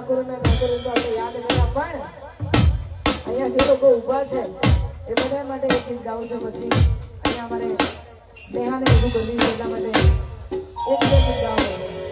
ઠાકોર ને ઠાકોર તો આપણે યાદ કર્યા પણ અહીંયા જે લોકો ઊભા છે એ બધા માટે એક ગીત ગાવું છે પછી અહીંયા અમારે દેહાને બધું ગમ્યું એટલા માટે એક ગીત ગાવું